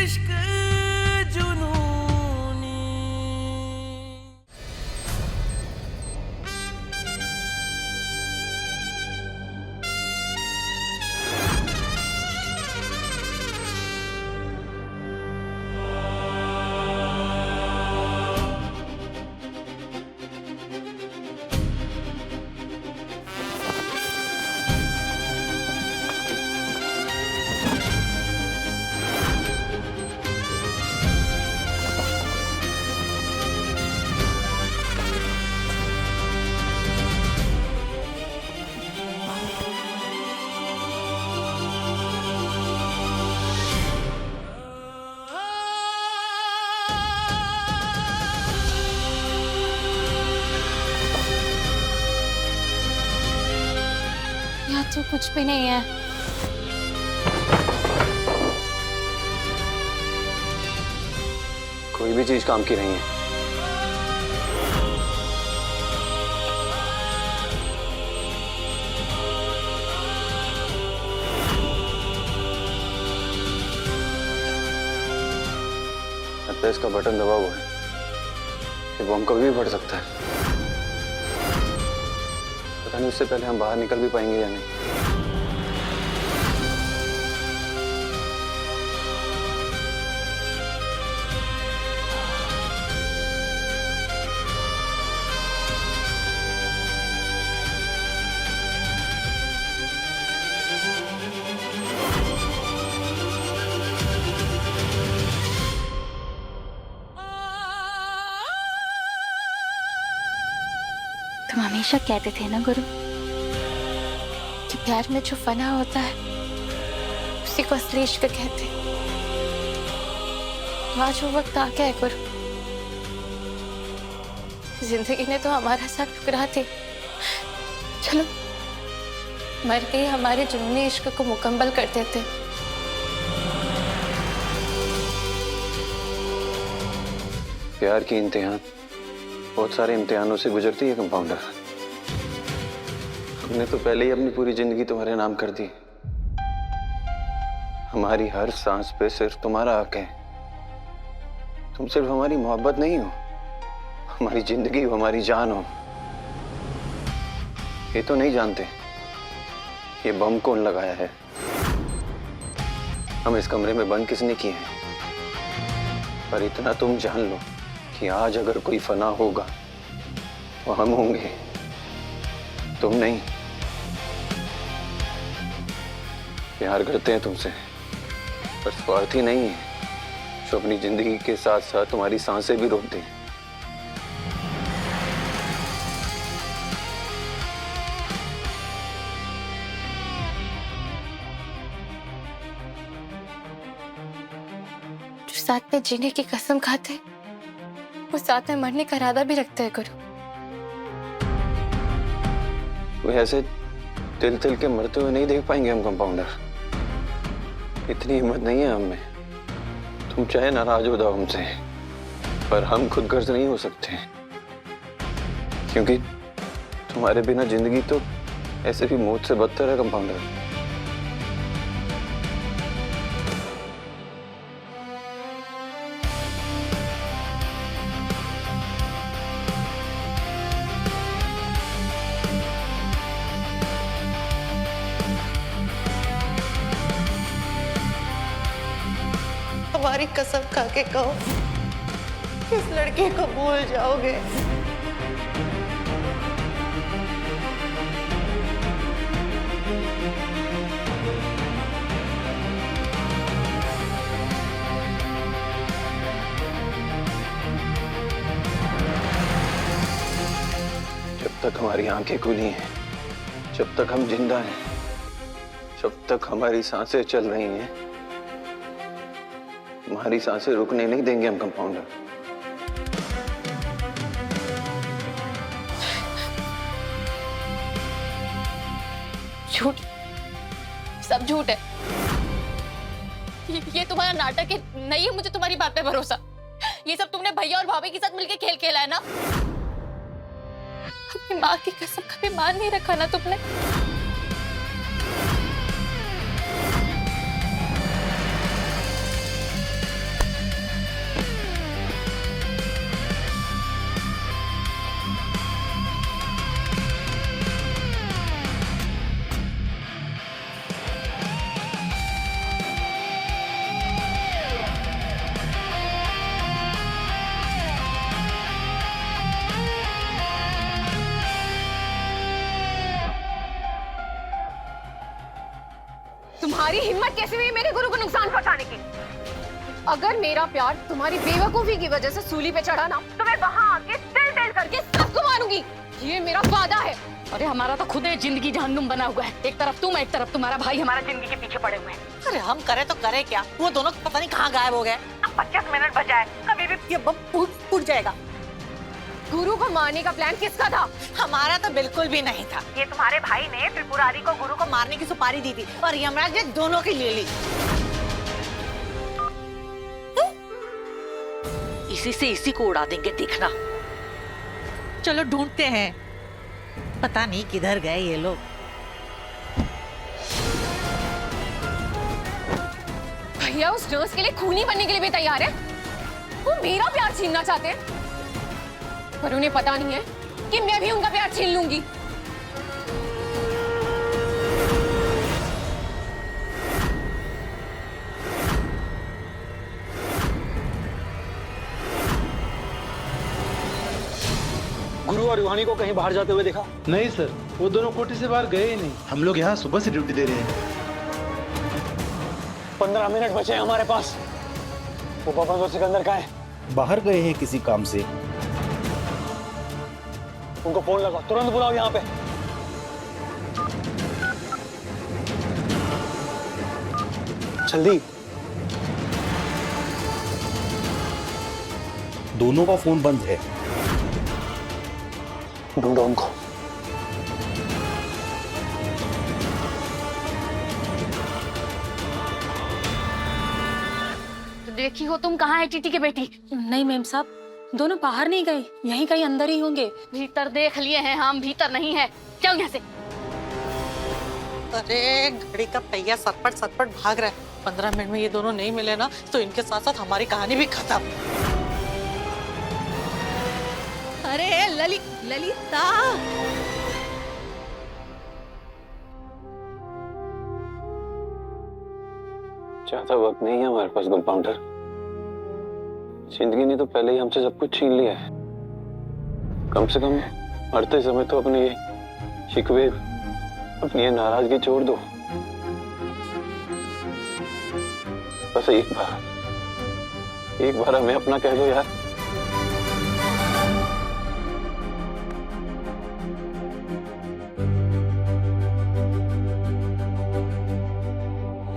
इश्क जुनूनी। यहाँ तो कुछ भी नहीं है। कोई भी चीज काम की नहीं है। लगता है इसका बटन दबा हुआ है। ये बम कभी भी फट सकता है। पता नहीं उससे पहले हम बाहर निकल भी पाएंगे या नहीं। तुम हमेशा कहते थे ना गुरु कि प्यार में जो फना होता है उसी को असली इश्क कहते हैं। तो आज वो वक्त आ गया है गुरु। जिंदगी ने तो हमारा साथ ठुकरा दी। चलो मर के हमारे जुनूनी इश्क को मुकम्मल कर देते। प्यार की इम्तिहान बहुत सारे इम्तिहानों से गुजरती है कंपाउंडर। हमने तो पहले ही अपनी पूरी जिंदगी तुम्हारे नाम कर दी। हमारी हर सांस पे सिर्फ तुम्हारा हक है। तुम सिर्फ हमारी मोहब्बत नहीं हो, हमारी जिंदगी हो, हमारी जान हो। ये तो नहीं जानते ये बम कौन लगाया है, हम इस कमरे में बंद किसने किए हैं। पर इतना तुम जान लो कि आज अगर कोई फना होगा तो हम होंगे, तुम नहीं। प्यार करते हैं तुमसे, पर स्वार्थी नहीं है जो अपनी जिंदगी के साथ साथ तुम्हारी सांसें भी रोक दें। जो साथ में जीने की कसम खाते वो साथ में मरने का इरादा भी रखते हैं गुरु। वो ऐसे तिल तिल के मरते हुए नहीं देख पाएंगे हम कंपाउंडर। इतनी हिम्मत नहीं है हमें। तुम चाहे नाराज हो जाओ हमसे, पर हम खुद गर्ज नहीं हो सकते, क्योंकि तुम्हारे बिना जिंदगी तो ऐसे भी मौत से बदतर है कंपाउंडर। हमारी कसम खा के कहो किस लड़के को भूल जाओगे। जब तक हमारी आंखें खुली हैं, जब तक हम जिंदा हैं, जब तक हमारी सांसें चल रही हैं, हमारी सांसें रुकने नहीं देंगे हम कंपाउंडर। झूठ, सब झूठ है। ये तुम्हारा नाटक है, नहीं है मुझे तुम्हारी बात पे भरोसा। ये सब तुमने भैया और भाभी के साथ मिलके खेल खेला है ना। अपनी माँ की कसम कभी मान नहीं रखा ना तुमने। तुम्हारी हिम्मत कैसे हुई मेरे गुरु को नुकसान पहुंचाने की? अगर मेरा प्यार तुम्हारी बेवकूफी की वजह से सूली पे चढ़ा ना, तो मैं वहां आके तिल करके सबको मारूंगी। ये मेरा वादा है। अरे हमारा तो खुद जिंदगी जहन्नुम बना हुआ है। एक तरफ तुम, एक तरफ तुम्हारा भाई हमारा जिंदगी के पीछे पड़े हुए हैं। अरे हम करे तो करे क्या, वो दोनों पता नहीं कहाँ गायब हो गए। अब 25 मिनट बचा है, कभी भी ये बम फूट जाएगा। गुरु को मारने का प्लान किसका था? हमारा तो बिल्कुल भी नहीं था। ये तुम्हारे भाई ने त्रिपुरारी को गुरु को मारने की सुपारी दी थी और यमराज ने दोनों की ले ली। इसी से इसी को उड़ा देंगे, देखना। चलो ढूंढते हैं, पता नहीं किधर गए ये लोग। भैया उस नर्स के लिए खूनी बनने के लिए भी तैयार है। वो मेरा प्यार छीनना चाहते हैं, पर उन्हें पता नहीं है कि मैं भी उनका प्यार छीन लूंगी। गुरु और रूहानी को कहीं बाहर जाते हुए देखा? नहीं सर, वो दोनों कोठी से बाहर गए ही नहीं। हम लोग यहाँ सुबह से ड्यूटी दे रहे हैं। 15 मिनट बचे हैं हमारे पास। वो पापा और सिकंदर कहाँ है? बाहर गए हैं किसी काम से। उनको फोन लगाओ, तुरंत बुलाओ यहाँ पे। जल्दी। दोनों का फोन बंद है। ढूंढो उनको। तो देखी हो तुम कहाँ है टीटी के बेटी? नहीं मैम साहब, दोनों बाहर नहीं गए, यहीं कहीं अंदर ही होंगे। भीतर देख लिए हैं हम, भीतर नहीं है। चल यहाँ से। अरे घड़ी का पहिया सटपट भाग रहा है। 15 मिनट में ये दोनों नहीं मिले ना, तो इनके साथ साथ हमारी कहानी भी खत्म। अरे ललिता, ज्यादा वक्त नहीं है हमारे पास कंपाउंडर। जिंदगी ने तो पहले ही हमसे सब कुछ छीन लिया है। कम से कम मरते समय तो अपने ये शिकवे, अपनी ये नाराजगी छोड़ दो। बस एक बार हमें अपना कह दो यार।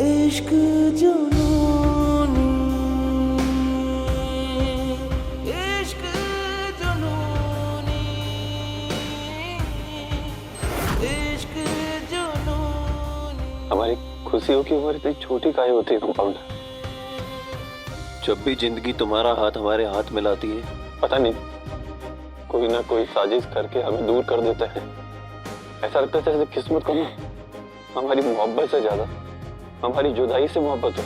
इश्क जुनूनी, इश्क जुनूनी, इश्क जुनूनी। हमारी खुशियों की उम्र इतनी छोटी काहे होती है कंपाउंडर? जब भी जिंदगी तुम्हारा हाथ हमारे हाथ मिलाती है, पता नहीं कोई ना कोई साजिश करके हमें दूर कर देता है। ऐसा लगता है जैसे किस्मत को ना हमारी मोहब्बत से ज्यादा हमारी जुदाई से मोहब्बत हो।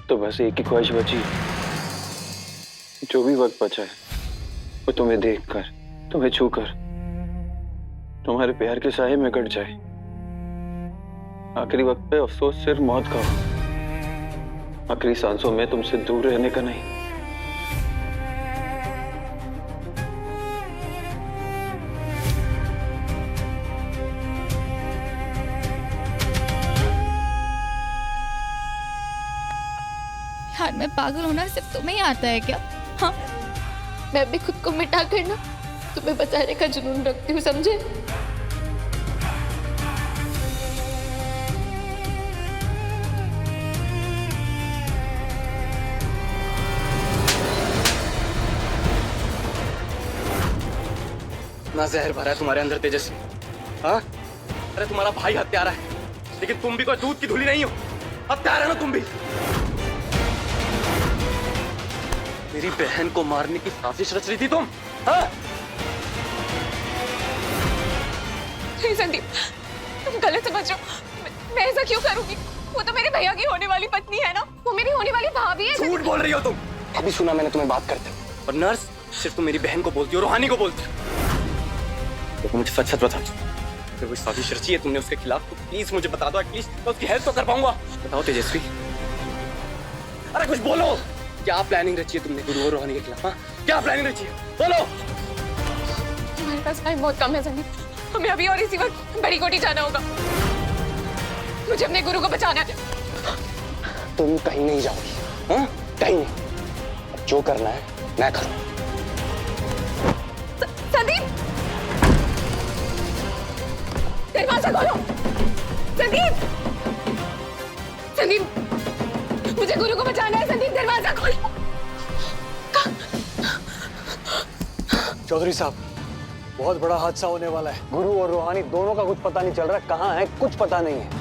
तो बस एक ही ख्वाहिश बची, जो भी वक्त बचा है वो तुम्हें देखकर, तुम्हें छूकर, तुम्हारे प्यार के साए में कट जाए। आखिरी वक्त पे अफसोस सिर्फ मौत का हो, आखिरी सांसों में तुमसे दूर रहने का नहीं। यार मैं पागल होना सिर्फ तुम्हें ही आता है क्या? हाँ, मैं भी खुद को मिटा कर ना तुम्हें बचाने का जुनून रखती हूँ, समझे? ना जहर भरा है तुम्हारे अंदर तेजस्वी। हाँ, अरे तुम्हारा भाई हत्यारा है, लेकिन तुम भी कोई दूध की धूली नहीं हो। हत्यारा ना तुम भी। मेरी बहन को मारने की साजिश रच रही थी तुम। हाँ? नहीं संदीप, तुम गलत समझ रहे हो। मैं ऐसा क्यों करूंगी? वो तो मेरे भैया की होने वाली पत्नी है ना, वो मेरी होने वाली भाभी है। झूठ बोल रही हो तुम। अभी सुना मैंने तुम्हें बात करते। और नर्स, सिर्फ तुम मेरी बहन को बोलती हो, रूहानी को बोलती हो। तो मुझे सच सच बता, अगर कोई साजिश रची है तुमने उसके खिलाफ, तो प्लीज मुझे बता दो। एटलीस्ट मैं उसकी हेल्प तो कर पाऊंगा। बताओ तेजस्वी, अरे कुछ बोलो। क्या प्लानिंग रची है तुमने गुरु और रोहानी के खिलाफ? हाँ, क्या प्लानिंग रची है? बोलो। हमारे पास टाइम बहुत कम है संदीप, हमें अभी और इसी वक्त बड़ी कोठी जाना होगा। मुझे अपने गुरु को बचाना है। तुम कहीं नहीं जाओगी, हाँ? कहीं नहीं। जो करना है मैं करूँ। संदीप, दरवाजा खोलो। संदीप, संदीप, मुझे गुरु को बचाना है। संदीप, दरवाजा खोलो। चौधरी साहब, बहुत बड़ा हादसा होने वाला है। गुरु और रोहानी दोनों का कुछ पता नहीं चल रहा, कहाँ है कुछ पता नहीं है।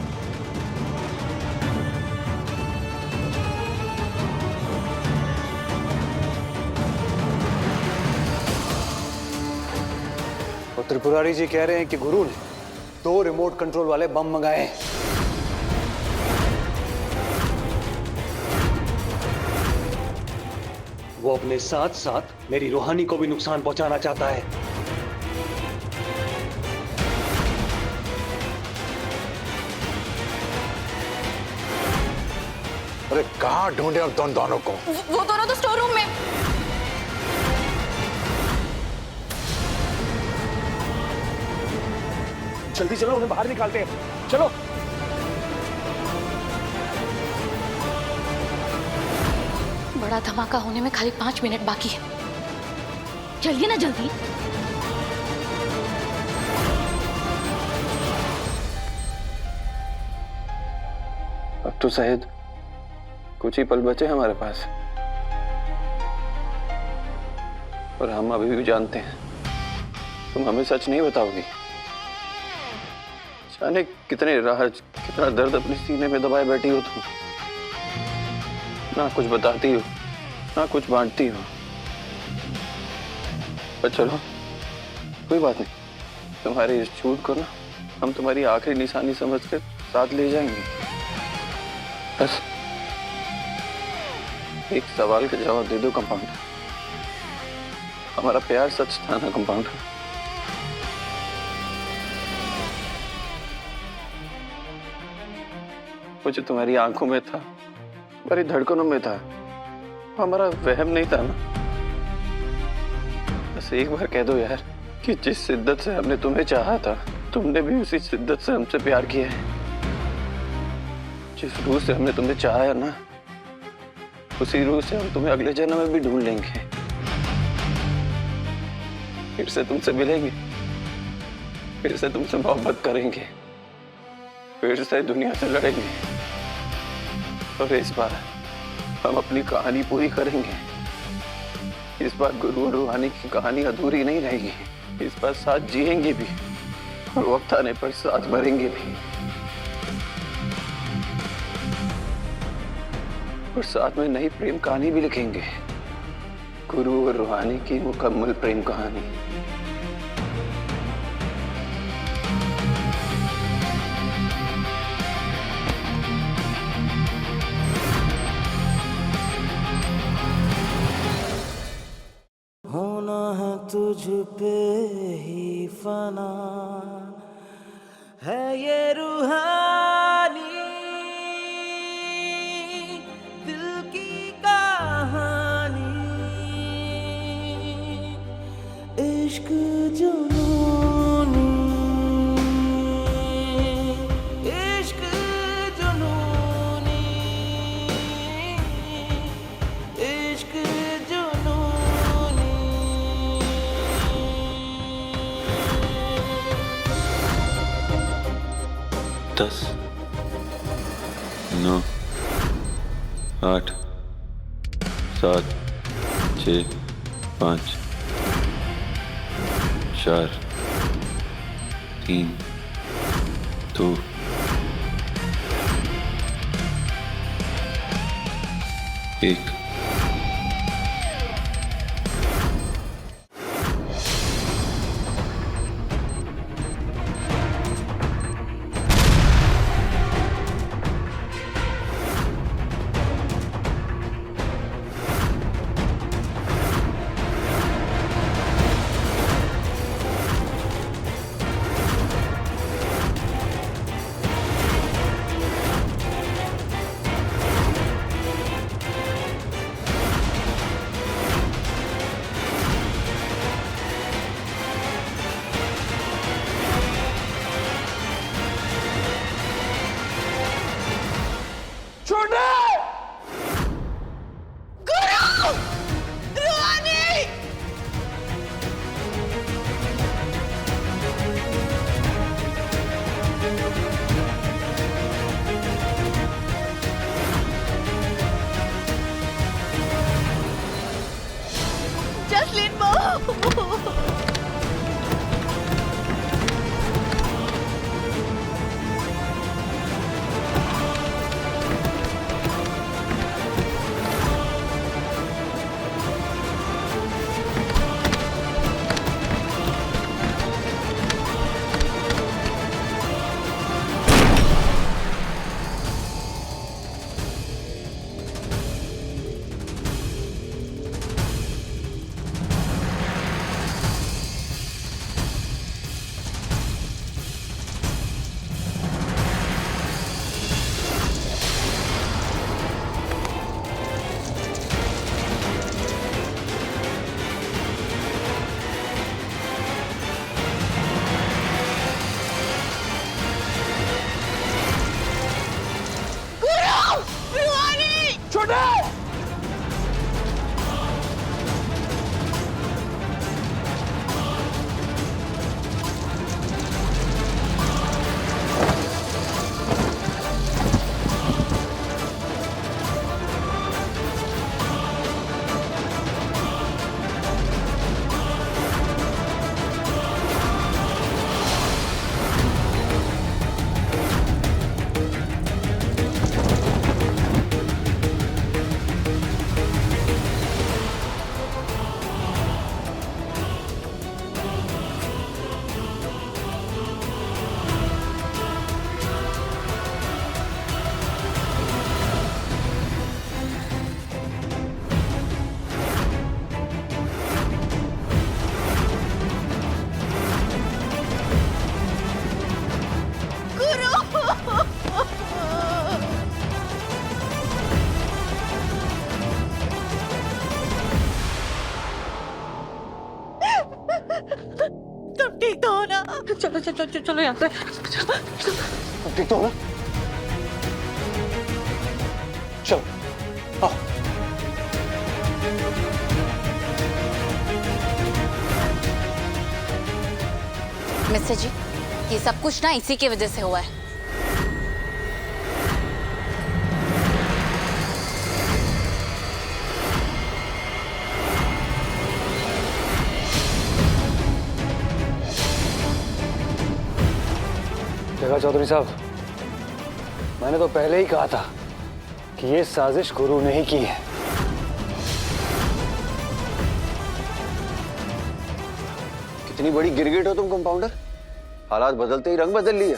और त्रिपुरारी जी कह रहे हैं कि गुरु ने 2 रिमोट कंट्रोल वाले बम मंगाए हैं। वो अपने साथ साथ मेरी रोहानी को भी नुकसान पहुंचाना चाहता है। अरे कहाँ ढूंढे अब दोनों को? वो दोनों तो स्टोर रूम में। जल्दी चलो, उन्हें बाहर निकालते हैं। चलो। बड़ा धमाका होने में खाली 5 मिनट बाकी है, चलिए ना जल्दी। अब तो शायद कुछ ही पल बचे हमारे पास, और हम अभी भी जानते हैं तुम हमें सच नहीं बताओगी। जाने कितने राज, कितना दर्द अपने सीने में दबाए बैठी हो तुम। ना कुछ बताती हो, ना कुछ बांटती हो। पर चलो, कोई बात नहीं, तुम्हारे इस झूठ को ना हम तुम्हारी आखिरी निशानी समझ कर साथ ले जाएंगे। बस एक सवाल का जवाब दे दो कंपाउंडर, हमारा प्यार सच था ना कंपाउंडर? मुझे तुम्हारी आंखों में था, तुम्हारी धड़कनों में था, हमारा वहम नहीं था ना? बस एक बार कह दो यार कि जिस शिद्दत से हमने तुम्हें चाहा था, तुमने भी उसी शिद्दत से हमसे प्यार किया है। जिस रूह से हमने तुम्हें चाहा है ना, उसी रूह से हम तुम्हें अगले जन्म में भी ढूंढ लेंगे। फिर से तुमसे मिलेंगे, फिर से तुमसे मोहब्बत करेंगे, फिर से दुनिया से लड़ेंगे, और इस बार हम अपनी कहानी पूरी करेंगे। इस बार गुरु और रूहानी की कहानी अधूरी नहीं रहेगी। इस बार साथ जिएंगे भी, और वक्त आने पर साथ मरेंगे भी, और साथ में नई प्रेम कहानी भी लिखेंगे। गुरु और रूहानी की मुकम्मल प्रेम कहानी। होना है तुझ पे ही फना है ये रूहानी दिल की कहानी। इश्क जुनूनी, इश्क जुनूनी, इश्क जुनूनी। 10, 9, 8, 7, 6, 5, 4, 3, 2, 1। चलो चलो चलो चलो यहाँ से। ठीक तो हो ना? चलो आओ। मिस्टर जी, ये सब कुछ ना इसी की वजह से हुआ है। जगा चौधरी साहब, मैंने तो पहले ही कहा था कि ये साजिश गुरु ने ही की है। कितनी बड़ी गिरगिट हो तुम कंपाउंडर। हालात बदलते ही रंग बदल लिया।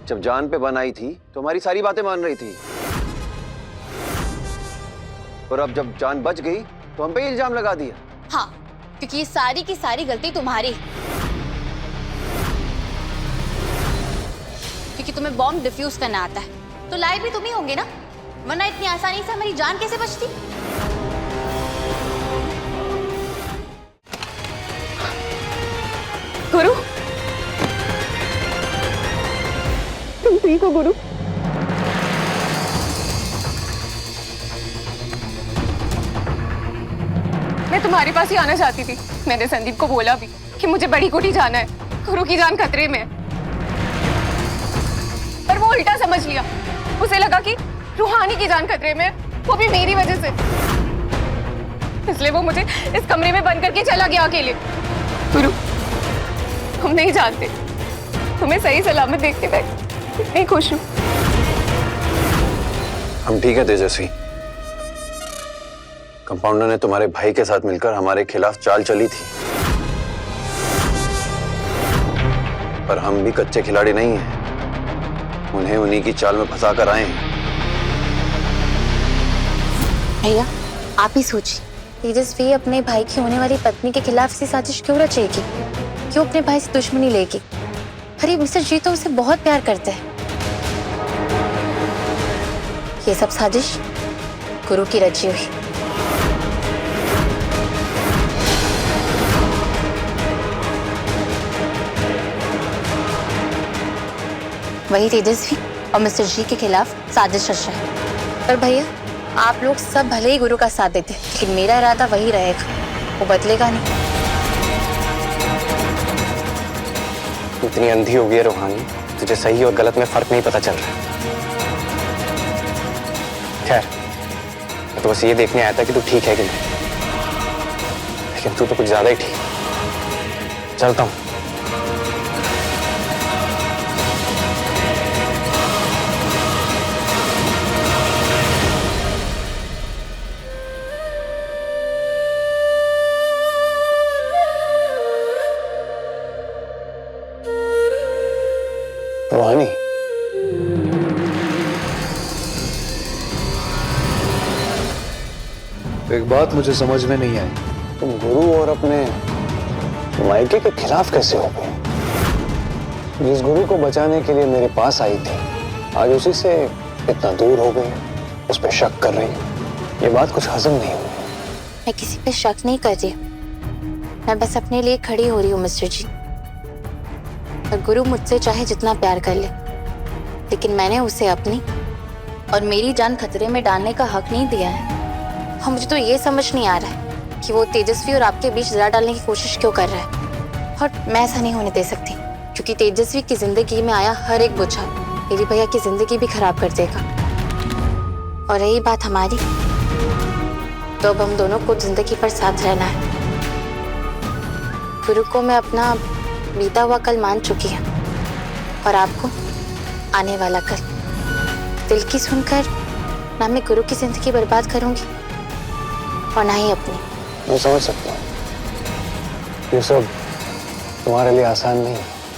जब जान पे बन आई थी तो हमारी सारी बातें मान रही थी, और अब जब जान बच गई तो हम पे ही इल्जाम लगा दिया। हाँ, क्योंकि ये सारी की सारी गलती तुम्हारी है। क्योंकि तुम्हें बॉम्ब डिफ्यूज करना आता है, तो लाए भी तुम ही होंगे ना, वरना इतनी आसानी से हमारी जान कैसे बचती। गुरु, तुम ठीक हो गुरु? मैं तुम्हारे पास ही आना चाहती थी। मैंने संदीप को बोला भी कि मुझे बड़ी कोठी जाना है, गुरु की जान खतरे में है। पर वो उल्टा समझ लिया। उसे लगा कि रूहानी की जान खतरे में है, वो भी मेरी वजह से। इसलिए वो मुझे इस कमरे में बंद करके चला गया अकेले। गुरु, हम नहीं जानते, तुम्हें सही सलामत देखते मैं इतनी खुश हूँ। हम ठीक है तेजस्वी। कंपाउंडर ने तुम्हारे भाई के साथ मिलकर हमारे खिलाफ चाल चली थी, पर हम भी कच्चे खिलाड़ी नहीं हैं। उन्हें उन्हीं की चाल में फंसा कर आए हैं। भैया, आप ही सोचिए, तेजस्वी अपने भाई की होने वाली पत्नी के खिलाफ से साजिश क्यों रचेगी? क्यों अपने भाई से दुश्मनी लेगी? अरे मिस्टर जी तो उसे बहुत प्यार करते हैं। ये सब साजिश गुरु की रची हुई। वही तेजस्वी और मिस्टर जी के खिलाफ साजिश रच रहा है। पर भैया, आप लोग सब भले ही गुरु का साथ देते, लेकिन मेरा इरादा वही रहेगा, वो बदलेगा नहीं। इतनी अंधी हो गई है रूहानी, तुझे सही और गलत में फर्क नहीं पता चल रहा। खैर, मैं तो बस ये देखने आया था कि तू ठीक है कि नहीं, लेकिन तू तो कुछ ज्यादा ही ठीक। चलता हूँ। रूहानी, एक बात मुझे समझ में नहीं आई, तुम गुरु और अपने मायके के खिलाफ कैसे हो गए? जिस गुरु को बचाने के लिए मेरे पास आई थी, आज उसी से इतना दूर हो गई, उस पर शक कर रही हो। ये बात कुछ हजम नहीं हुई। मैं किसी पे शक नहीं कर रही, मैं बस अपने लिए खड़ी हो रही हूँ मिस्टर जी। और गुरु मुझसे चाहे जितना प्यार कर ले, लेकिन मैंने उसे अपनी और मेरी जान खतरे में डालने का हक नहीं दिया है। और मुझे तो ये समझ नहीं आ रहा है कि वो तेजस्वी और आपके बीच जरा डालने की कोशिश क्यों कर रहा है। और मैं ऐसा नहीं होने दे सकती, क्योंकि तेजस्वी की जिंदगी में आया हर एक बुझा मेरी भैया की जिंदगी भी खराब कर देगा। और रही बात हमारी, तो अब हम दोनों को जिंदगी पर साथ रहना है। गुरु को मैं अपना बीता हुआ कल मान चुकी है, और आपको आने वाला कल। दिल की सुनकर ना मैं गुरु की जिंदगी बर्बाद करूंगी और ना ही अपनी। मैं समझ सकता हूँ, ये सब तुम्हारे लिए आसान नहीं,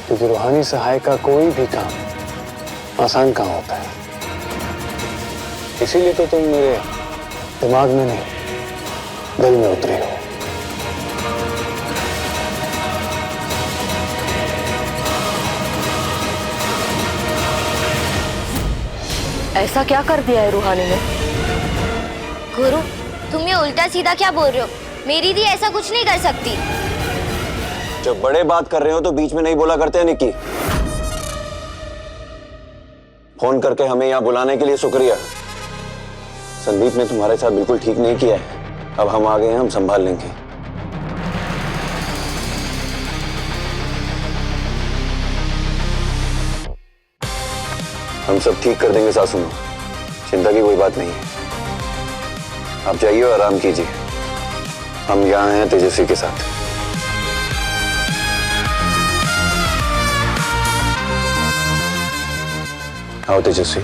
क्योंकि रूहानी सहाय का कोई भी काम आसान काम होता है। इसीलिए तो तुम मेरे दिमाग में नहीं, दिल में उतरे हो। ऐसा क्या कर दिया है रूहानी ने? गुरु, तुम ये उल्टा सीधा क्या बोल रहे हो? मेरी दी ऐसा कुछ नहीं कर सकती। जब बड़े बात कर रहे हो तो बीच में नहीं बोला करते हैं निक्की। फोन करके हमें यहाँ बुलाने के लिए शुक्रिया। संदीप ने तुम्हारे साथ बिल्कुल ठीक नहीं किया है। अब हम आ गए हैं, हम संभाल लेंगे। हम सब ठीक कर देंगे सासू माँ, चिंता की कोई बात नहीं है। आप जाइए और आराम कीजिए। हम यहाँ हैं तेजस्वी के साथ। आओ तेजस्वी।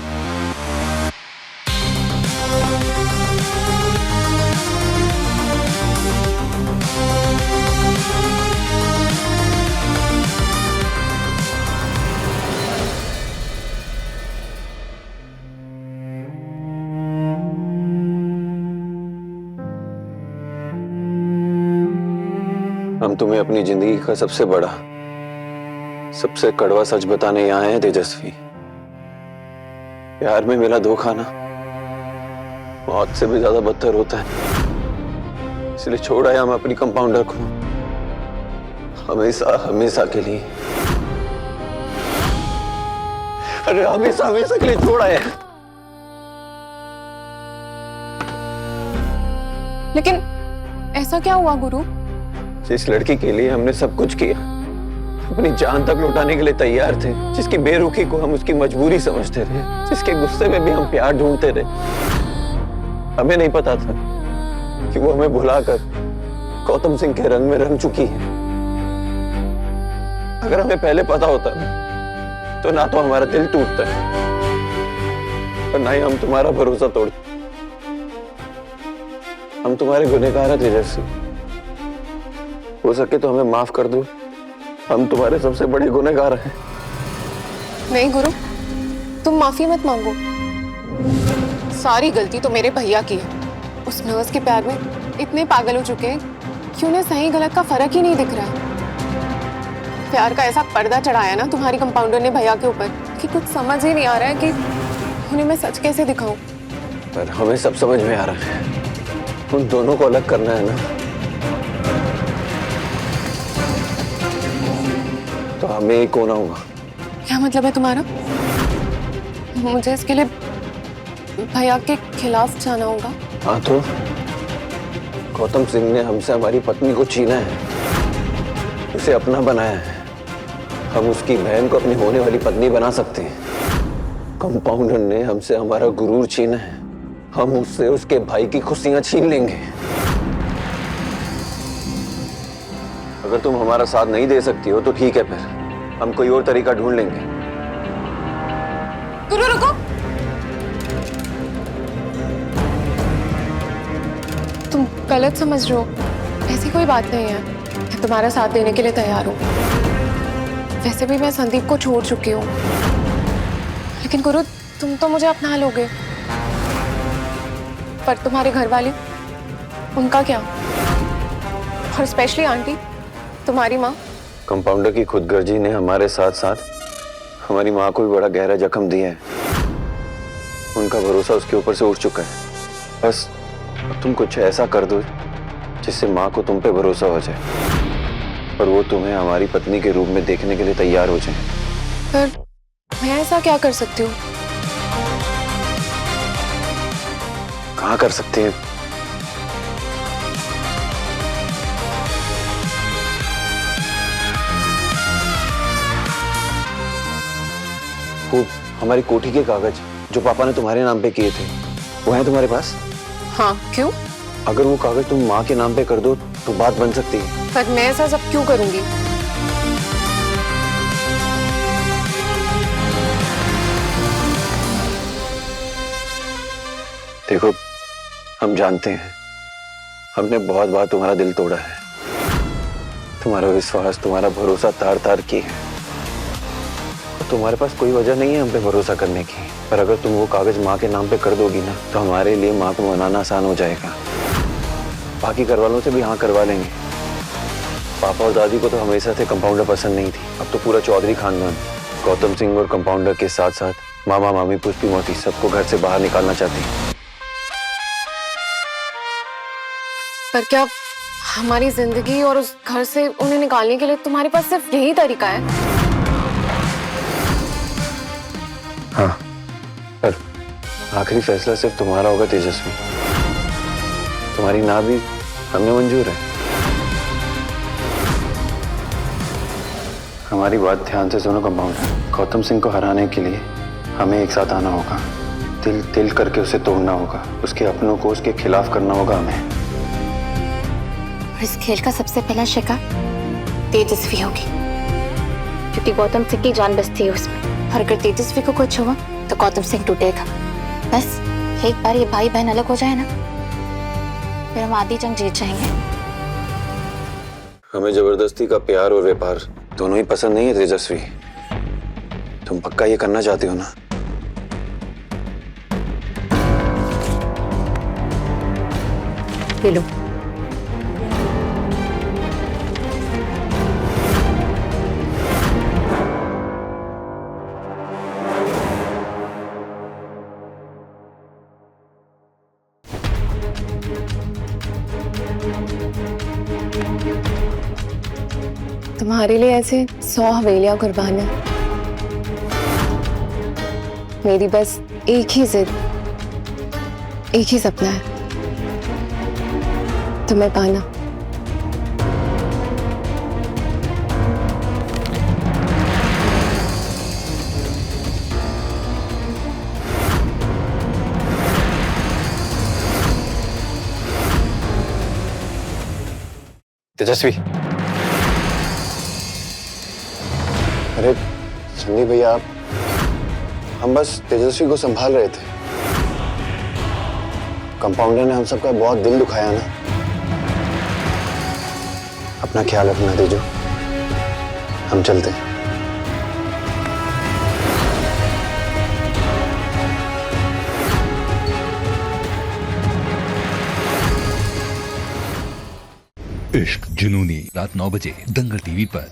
हम तुम्हें अपनी जिंदगी का सबसे बड़ा, सबसे कड़वा सच बताने यहाँ हैं तेजस्वी। प्यार में मिला धोखा ना मौत से भी ज्यादा बदतर होता है। इसलिए छोड़ आया हम अपनी कंपाउंडर को, हमेशा हमेशा के लिए। अरे हमेशा हमेशा के लिए छोड़ आया। लेकिन ऐसा क्या हुआ गुरु? जिस लड़की के लिए हमने सब कुछ किया, अपनी जान तक लुटाने के लिए तैयार थे, जिसकी बेरुखी को हम उसकी मजबूरी समझते रहे, जिसके गुस्से में भी हम प्यार ढूंढते रहे, हमें नहीं पता था कि वो हमें भुलाकर गौतम सिंह के रंग में रंग चुकी है। अगर हमें पहले पता होता ना, तो ना तो हमारा दिल टूटता और ना ही हम तुम्हारा भरोसा तोड़ते। हम तुम्हारे गुनहगार हैं तेजस्वी, हो सके तो हमें माफ कर दो। हम तुम्हारे सबसे बड़े गुनहगार हैं। नहीं गुरु, तुम माफी मत मांगो। सारी गलती तो मेरे भैया की है। उस नर्स के प्यार में इतने पागल हो चुके हैं कि उन्हें सही गलत का फर्क ही नहीं दिख रहा है। प्यार का ऐसा पर्दा चढ़ाया ना तुम्हारी कंपाउंडर ने भैया के ऊपर कि कुछ समझ ही नहीं आ रहा है कि उन्हें मैं सच कैसे दिखाऊं। पर हमें सब समझ में आ रहा है। उन दोनों को अलग करना है ना, तो हमें एक होना होगा। क्या मतलब है तुम्हारा? मुझे इसके लिए भैया के खिलाफ जाना होगा? हाँ तो गौतम सिंह ने हमसे हमारी पत्नी को छीना है, उसे अपना बनाया है। हम उसकी बहन को अपनी होने वाली पत्नी बना सकते हैं। कंपाउंडर ने हमसे हमारा गुरूर छीना है, हम उससे उसके भाई की खुशियां छीन लेंगे। अगर तुम हमारा साथ नहीं दे सकती हो तो ठीक है, फिर हम कोई और तरीका ढूंढ लेंगे। गुरु रुको, तुम गलत समझ रहे हो। ऐसी कोई बात नहीं है, मैं तुम्हारा साथ देने के लिए तैयार हूँ। वैसे भी मैं संदीप को छोड़ चुकी हूँ, लेकिन गुरु तुम तो मुझे अपना लोगे। पर तुम्हारे घर वाले, उनका क्या? और स्पेशली आंटी, तुम्हारी माँ। कंपाउंडर की खुदगर्जी ने हमारे साथ साथ हमारी माँ को भी बड़ा गहरा जख्म दिया है। उनका भरोसा उसके ऊपर से उठ चुका है। बस तुम कुछ ऐसा कर दो जिससे माँ को तुम पे भरोसा हो जाए और वो तुम्हें हमारी पत्नी के रूप में देखने के लिए तैयार हो जाए। पर मैं ऐसा क्या कर सकती हूँ? कहाँ कर सकते हैं? वो हमारी कोठी के कागज जो पापा ने तुम्हारे नाम पे किए थे, वो हैं तुम्हारे पास? हाँ, क्यों? अगर वो कागज तुम माँ के नाम पे कर दो तो बात बन सकती है। पर मैं ऐसा सब क्यों करूंगी? देखो, हम जानते हैं हमने बहुत बार तुम्हारा दिल तोड़ा है, तुम्हारा विश्वास, तुम्हारा भरोसा तार तार की है। तुम्हारे पास कोई वजह नहीं है हम पे भरोसा करने की। पर अगर तुम वो कागज माँ के नाम पे कर दोगी ना, तो हमारे लिए माँ को मनाना आसान हो जाएगा। बाकी घर वालों से भी हाँ करवा लेंगे। पापा और दादी को तो हमेशा से कंपाउंडर पसंद नहीं थी, अब तो पूरा चौधरी खानदान गौतम सिंह और कंपाउंडर के साथ साथ मामा मामी पुष्पी मोती सबको घर से बाहर निकालना चाहती है। पर क्या हमारी जिंदगी और उस घर से उन्हें निकालने के लिए तुम्हारे पास सिर्फ यही तरीका है? हाँ, पर आखिरी फैसला सिर्फ तुम्हारा होगा तेजस्वी। तुम्हारी ना भी हमें मंजूर है। हमारी बात ध्यान से सुनो कंपाउंडर। गौतम सिंह को हराने के लिए हमें एक साथ आना होगा, तिल तिल करके उसे तोड़ना होगा, उसके अपनों को उसके खिलाफ करना होगा हमें। और इस खेल का सबसे पहला शिकार तेजस्वी होगी, क्योंकि गौतम सिंह की जान बसती है उसमें। और अगर तेजस्वी को कुछ हुआ तो गौतम सिंह टूटेगा। बस एक बार ये भाई बहन अलग हो जाए ना, फिर हम आधी जंग जीत जाएंगे। हमें जबरदस्ती का प्यार और व्यापार दोनों ही पसंद नहीं है तेजस्वी। तुम पक्का ये करना चाहती हो ना? ले लो। तुम्हारे लिए ऐसे 100 हवेलियां कुर्बान है। मेरी बस एक ही जिद, एक ही सपना है, तुम्हें पाना। तेजस्वी, अरे सन्नी भैया, आप, हम बस तेजस्वी को संभाल रहे थे। कंपाउंडर ने हम सबका बहुत दिल दुखाया ना। अपना ख्याल रखना तेजो, हम चलते हैं। इश्क जुनूनी रात 9 बजे दंगल टीवी पर।